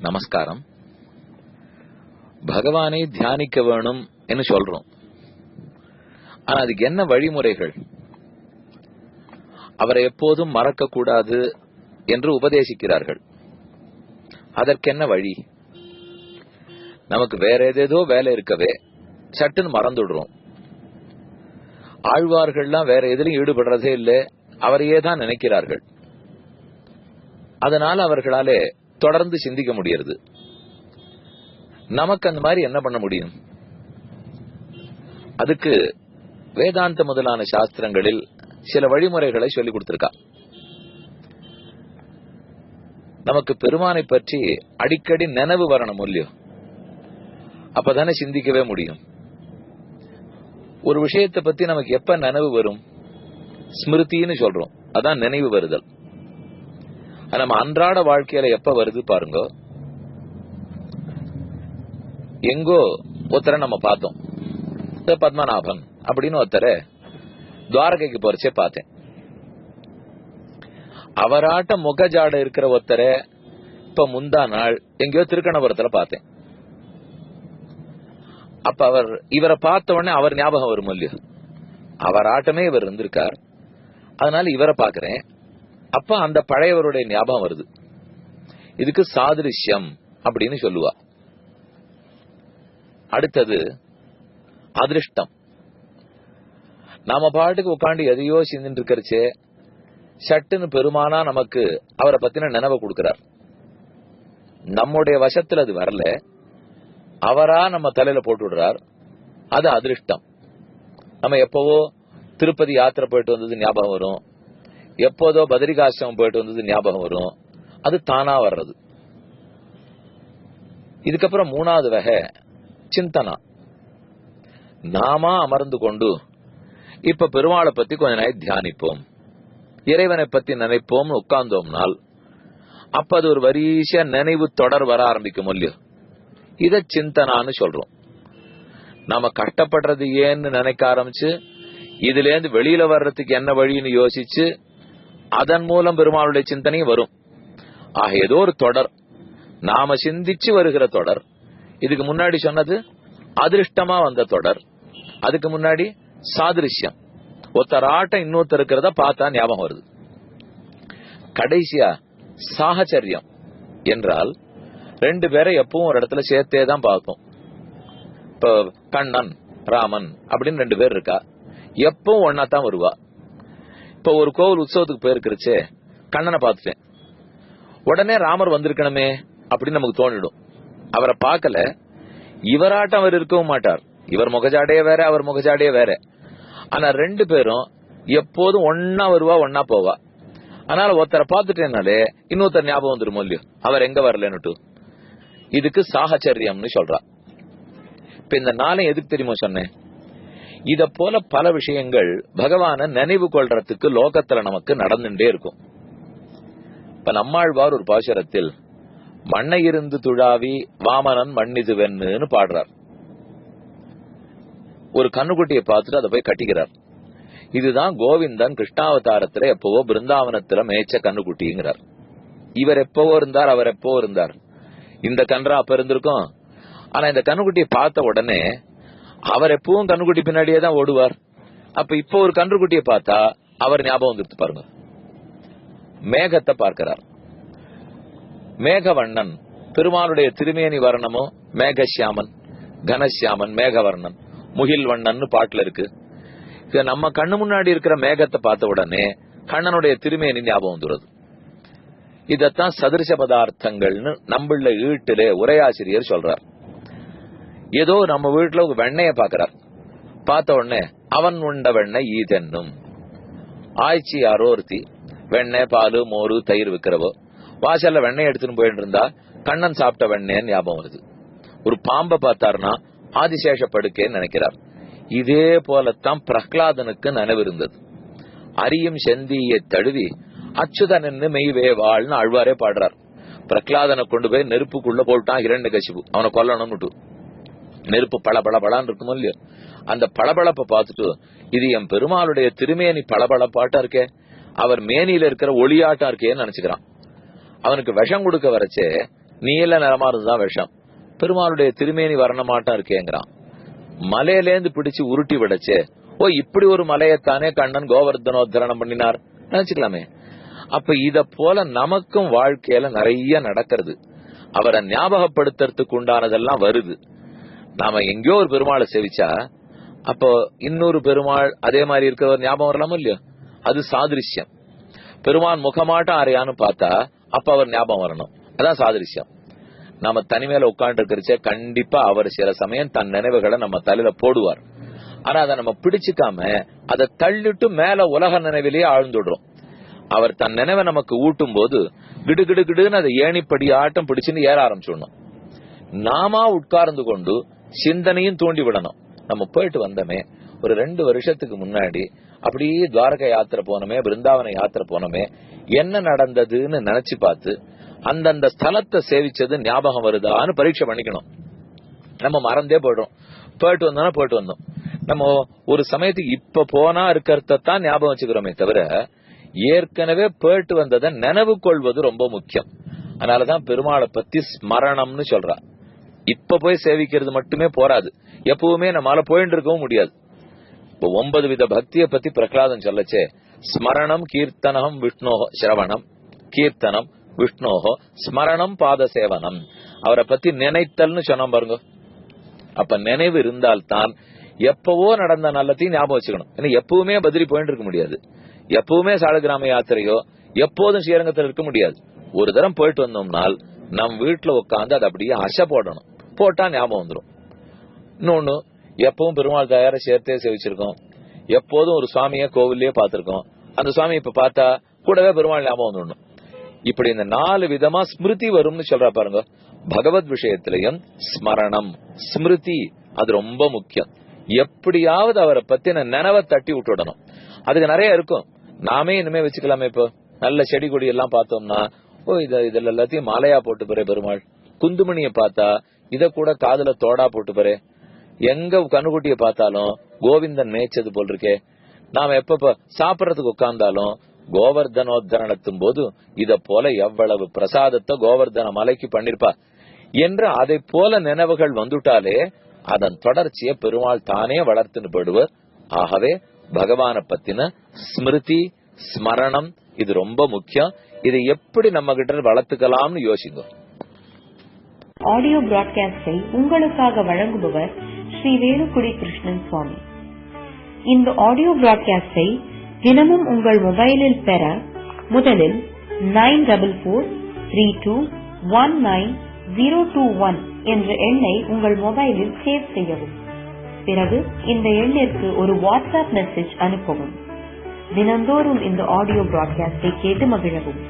நமஸ்காரம். பகவானை தியானிக்க வேணும் என்று சொல்றோம். ஆனா அதுக்கு என்ன வழிமுறைகள்? அவரை எப்போதும் மறக்க கூடாது என்று உபதேசிக்கிறார்கள். அதற்கென்ன வழி? நமக்கு வேற ஏதேதோ வேலை இருக்கவே சட்டுன்னு மறந்துடுறோம். ஆழ்வார்கள்லாம் வேற எதிலும் ஈடுபடுறதே இல்லை, அவரையே தான் நினைக்கிறார்கள். அதனால அவர்களாலே தொடர்ந்து சிந்திக்க முடியாது. நமக்கு அந்த மாதிரி என்ன பண்ண முடியும்? அதுக்கு வேதாந்த முதலான சாஸ்திரங்களில் சில வழிமுறைகளை சொல்லிக் கொடுத்திருக்கா. நமக்கு பெருமானை பற்றி அடிக்கடி நினைவு வரணும் இல்லையோ, அப்பதானே சிந்திக்கவே முடியும். ஒரு விஷயத்தை பத்தி நமக்கு எப்ப நினைவு வரும்? ஸ்மிருதின்னு சொல்றோம், அதான் நினைவு வருதல். நம்ம அன்றாட வாழ்க்கையில எப்ப வருது பாருங்க. எங்கோ ஒருத்தரை நம்ம பார்த்தோம், பத்மநாபன் அப்படின்னு ஒருத்தரை துவாரகைக்கு போறச்சே பார்த்தேன். அவராட்ட முகஜாட இருக்கிற ஒருத்தரை இப்ப முந்தா நாள் எங்கேயோ திருக்கணபுரத்துல பார்த்தேன். அப்ப இவரை பார்த்த உடனே அவர் ஞாபகம் வரும் இல்லையோ, அவர் ஆட்டமே இவர் இருந்திருக்கார், அதனால இவரை பாக்குறேன். அப்ப அந்த பழையவருடைய ஞாபகம் வருது. இதுக்கு சாதிருஷ்யம் அப்படின்னு சொல்லுவா. அடுத்தது அதிருஷ்டம். நாம பாட்டுக்கு உட்காந்து எதையோ சிந்திட்டு இருக்கிறச்சே சட்டுன்னு பெருமானா நமக்கு அவரை பத்தின நினைவை கொடுக்கிறார். நம்முடைய வசத்துல அது வரல, அவரா நம்ம தலையில போட்டு விடுறார். அது அதிருஷ்டம். நம்ம எப்பவோ திருப்பதி யாத்திரை போயிட்டு வந்தது ஞாபகம் வரும், எப்போதோ பத்ரிகாசிரமம் போயிட்டு வந்தது ஞாபகம் வரும். அது தானா வர்றது. இதுக்கப்புறம் மூணாவது வகை சிந்தனா. நாம அமர்ந்து கொண்டு இப்ப பெருமாளை பத்தி கொஞ்ச நேரம் தியானிப்போம், இறைவனை பத்தி நினைப்போம் உட்கார்ந்தோம்னால் அப்ப அது ஒரு வரிசையா நினைவு தொடர் வர ஆரம்பிக்கும் இல்லையோ, இத சிந்தனான்னு சொல்றோம். நாம கஷ்டப்படுறது ஏன்னு நினைக்க ஆரம்பிச்சு இதுல இருந்து வெளியில வர்றதுக்கு என்ன வழின்னு யோசிச்சு அதன் மூலம் பெருமாளுடைய சிந்தனையும் வரும். ஆக ஏதோ ஒரு தொடர், நாம சிந்திச்சு வருகிற தொடர். இதுக்கு முன்னாடி சொன்னது அதிருஷ்டமா வந்த தொடர், அதுக்கு முன்னாடி சாதிருஷ்யம், ஒருத்தர் ஆட்டம் இன்னொருத்தர் இருக்கிறத பார்த்தா ஞாபகம் வருது. கடைசியா சாகச்சரியம் என்றால் ரெண்டு பேரை எப்பவும் ஒரு இடத்துல சேர்த்தே தான் பார்ப்போம். இப்ப கண்ணன் ராமன் அப்படின்னு ரெண்டு பேர் இருக்கா, எப்பவும் ஒன்னா தான் வருவா. இப்ப ஒரு கோவில் உற்சவத்துக்கு போயிருக்கிறச்சே கண்ணனை பார்த்துட்டேன், உடனே ராமர் வந்திருக்கணுமே அப்படின்னு நமக்கு தோணிடும். அவரை பார்க்கல, இவராட்டம் அவர் இருக்கவும் மாட்டார். இவர் முகஜாடையே வேற, அவர் முகஜாடையே வேற. ஆனா ரெண்டு பேரும் எப்போதும் ஒன்னா வருவா, ஒன்னா போவா. அதனால ஒருத்தரை பார்த்துட்டேனாலே இன்னொருத்தர் ஞாபகம் வந்துடும் இல்லையோ, அவர் எங்க வரலன்னுட்டு. இதுக்கு சாகச்சரியம்னு சொல்றா. இப்ப இந்த நாளை எதுக்கு தெரியுமோ சொன்னேன்? இத போல பல விஷயங்கள் பகவான நினைவு கொள்றதுக்கு லோகத்துல நமக்கு நடந்துட்டே இருக்கும். இப்ப நம்மாழ்வார் ஒரு பாசுரத்தில் மண்ணை இருந்து துழாவி வாமனன் மண்ணிது வெண்ணுன்னு பாடுறார். ஒரு கண்ணுக்குட்டியை பார்த்துட்டு அதை போய் கட்டிக்கிறார். இதுதான் கோவிந்தன் கிருஷ்ணாவதாரத்துல எப்பவோ பிருந்தாவனத்துல மேய்ச்ச கண்ணுக்குட்டிங்கிறார். இவர் எப்பவோ இருந்தார், அவர் எப்பவோ இருந்தார். இந்த கன்றா அப்ப இருந்திருக்கும். ஆனா இந்த கண்ணுக்குட்டியை பார்த்த உடனே அவர் எப்பவும் கண்ணுக்குட்டி பின்னாடியே தான் ஓடுவார். அப்ப இப்போ ஒரு கன்றுக்குட்டியை பார்த்தா அவர் ஞாபகம் வந்துருத்து பாருங்க. மேகத்தை பார்க்கிறார். மேகவண்ணன், பெருமாளுடைய திருமேனி வர்ணமோ மேகசியாமன், கனசியாமன், மேகவர்ணன், முகில் வண்ணன் பாட்டுல இருக்கு. நம்ம கண்ணு முன்னாடி இருக்கிற மேகத்தை பார்த்த உடனே கண்ணனுடைய திருமேனி ஞாபகம் வந்துடுறது. இதத்தான் சதிருஷ பதார்த்தங்கள்னு நம்மள ஈட்டிலே உரையாசிரியர் சொல்றார். ஏதோ நம்ம வீட்டுல ஒரு வெண்ணைய பாக்கிறார், பார்த்த உடனே அவன் உண்ட வெண்ணெய் ஈதென்னும். ஆய்ச்சி யாரோ ஒருத்தி வெண்ணெய் பால் மோரு தயிர் விற்கிறவோ வாசல்ல வெண்ணெய் எடுத்துன்னு போயிட்டு இருந்தா கண்ணன் சாப்பிட்ட வெண்ணெய்ன்னு ஞாபகம் வருது. ஒரு பாம்பை பார்த்தாருன்னா ஆதிசேஷ படுக்கைன்னு நினைக்கிறார். இதே போலத்தான் பிரஹ்லாதனுக்கு நினைவு இருந்தது. அரியும் செந்தியை தழுவி அச்சுதன் மெய்வே வாழ்னு அழ்வாரே பாடுறார். பிரஹ்லாதனை கொண்டு போய் நெருப்புக்குள்ள போட்டான் ஹிரண்யகசிபு, அவனை கொல்லணும்னுட்டு. நெருப்பு பளபளபளான்னு இருக்குமோ இல்லையோ, அந்த பளபளப்பை பார்த்துட்டு இது என் பெருமாளுடைய திருமேனி பளபளப்பாட்டா இருக்கே, அவர் மேனியில இருக்கிற ஒளியாட்டா இருக்கேன்னு நினைச்சுக்கிறான். அவனுக்கு விஷம் கொடுக்க வரச்சே நீல நிறமா இருந்துதான் விஷம். பெருமாளுடைய திருமேனி வர்ணமாட்டம் இருக்கேங்கிறான். மலையிலேந்து பிடிச்சு உருட்டி விடச்சே, ஓ இப்படி ஒரு மலையத்தானே கண்ணன் கோவர்தனோத்தரணம் பண்ணினார் நினைச்சுக்கலாமே. அப்ப இத போல நமக்கும் வாழ்க்கையில நிறைய நடக்கிறது. அவரை ஞாபகப்படுத்துறதுக்கு உண்டானதெல்லாம் வருது. நாம எங்கேயோ ஒரு பெருமாளை சேவிச்சா அப்போ இன்னொரு பெருமாள் அதே மாதிரி இருக்கிறவர் ஞாபகம் வரலாமோ இல்லையோ, அது சாதிருஷ்யம். பெருமான் முகமாட்டம் ஆரையான்னு பார்த்தா அப்ப அவர் ஞாபகம் வரணும், அதான் சாதிருஷ்யம். நாம தனிமையில உட்காந்து இருக்கிறச்சே கண்டிப்பா அவர் சில சமயம் தன் நினைவுகளை நம்ம தலையில போடுவார். ஆனா அதை நம்ம பிடிச்சுக்காம அதை தள்ளிட்டு மேல உலக நினைவிலேயே ஆழ்ந்துடுறோம். அவர் தன் நினைவை நமக்கு ஊட்டும் போது கிடு கிடு கிடுன்னு அதை ஏணிப்படி ஆட்டம் பிடிச்சுன்னு ஏற ஆரம்பிச்சிடணும். நாம உட்கார்ந்து கொண்டு சிந்தனையும் தூண்டி விடணும். நம்ம போயிட்டு வந்தோமே ஒரு 2 வருஷத்துக்கு முன்னாடி அப்படியே துவாரகா யாத்திரை போனோமே, பிருந்தாவன யாத்திரை போனோமே, என்ன நடந்ததுன்னு நினைச்சு பார்த்து அந்தந்த ஸ்தலத்தை சேவிச்சது ஞாபகம் வருதான்னு பரீட்சை பண்ணிக்கணும். நம்ம மறந்தே போயிடுறோம். போயிட்டு வந்தோம்னா போயிட்டு வந்தோம். நம்ம ஒரு சமயத்துக்கு இப்ப போனா இருக்கிறதான் ஞாபகம் வச்சுக்கிறோமே தவிர ஏற்கனவே போயிட்டு வந்ததை நினைவு கொள்வது ரொம்ப முக்கியம். அதனாலதான் பெருமாளை பத்தி ஸ்மரணம்னு சொல்றா. இப்ப போய் சேவிக்கிறது மட்டுமே போராது, எப்பவுமே நம்மளால போயிட்டு இருக்கவும் முடியாது. இப்போ 9 வித பக்தியை பத்தி பிரகலாதன் சொல்லச்சே, ஸ்மரணம் கீர்த்தனம் விஷ்ணோஹோ சிரவணம், கீர்த்தனம் விஷ்ணோஹோ ஸ்மரணம் பாத சேவனம். அவரை பத்தி நினைத்தல்னு சொன்னோம் பாருங்க. அப்ப நினைவு இருந்தால்தான் எப்பவோ நடந்த நல்லத்தையும் ஞாபகம் வச்சுக்கணும். ஏன்னா எப்பவுமே பதிரி போயிட்டு இருக்க முடியாது, எப்பவுமே சாலகிராம யாத்திரையோ எப்போதும் ஸ்ரீரங்கத்தில் இருக்க முடியாது. ஒரு தரம் போயிட்டு வந்தோம்னால் நம் வீட்டுல உட்காந்து அதை அப்படியே அசை போடணும், போட்டா ஞாபகம் வந்துடும். இன்னொன்னு, எப்பவும் பெருமாள் தயார சேர்த்தே சேவிச்சிருக்கோம், எப்போதும் ஒரு சுவாமிய கோவிலே பார்த்திருக்கோம், அந்த சுவாமி இப்ப பார்த்தா கூடவே பெருமாள் ஞாபகம் வந்துடணும். இப்படி இந்த 4 விதமா ஸ்மிருதி வரும்னு சொல்றா பாருங்க. பகவத் விஷயத்திலையும் ஸ்மரணம் ஸ்மிருதி அது ரொம்ப முக்கியம். எப்படியாவது அவரை பத்தின நினைவை தட்டி விட்டுடணும். அதுக்கு நிறைய இருக்கும், நாமே இனிமே வச்சுக்கலாமே. இப்போ நல்ல செடி கொடி எல்லாம் பார்த்தோம்னா, ஓ இதுல எல்லாத்தையும் மாலையா போட்டு போறே பெருமாள். குந்துமணியை பார்த்தா இத கூட காதுல தோடா போட்டு போறே. எங்க கண்ணுக்குட்டிய பார்த்தாலும் கோவிந்தன் மேய்ச்சது போல் இருக்கே. நாம எப்ப சாப்பிடறதுக்கு உட்கார்ந்தாலும் கோவர்தனோத்தரணத்தும் போது இத போல எவ்வளவு பிரசாதத்தை கோவர்தன மலைக்கு பண்ணிருப்பா என்று அதை போல நினைவுகள் வந்துட்டாலே அதன் தொடர்ச்சியை பெருமாள் தானே வளர்த்துன்னு போடுவர். ஆகவே பகவான பத்தின ஸ்மிருதி ஸ்மரணம் இது ரொம்ப முக்கியம். இதை எப்படி நம்ம கிட்ட வளர்த்துக்கலாம்னு யோசிங்க. ஆடியோ பிராட்காஸ்டை உங்களுக்காக வழங்குபவர் ஸ்ரீ வேலுக்குடி கிருஷ்ணன் சுவாமி. இந்த ஆடியோ பிராட்காஸ்டை தினமும் உங்கள் மொபைலில் பெற முதலில் 9443219021 என்ற எண்ணை உங்கள் மொபைலில் சேவ் செய்யவும். பிறகு இந்த எண்ணிற்கு ஒரு வாட்ஸ்அப் மெசேஜ் அனுப்பவும். தினந்தோறும் இந்த ஆடியோ பிராட்காஸ்டை கேட்டு மகிழவும்.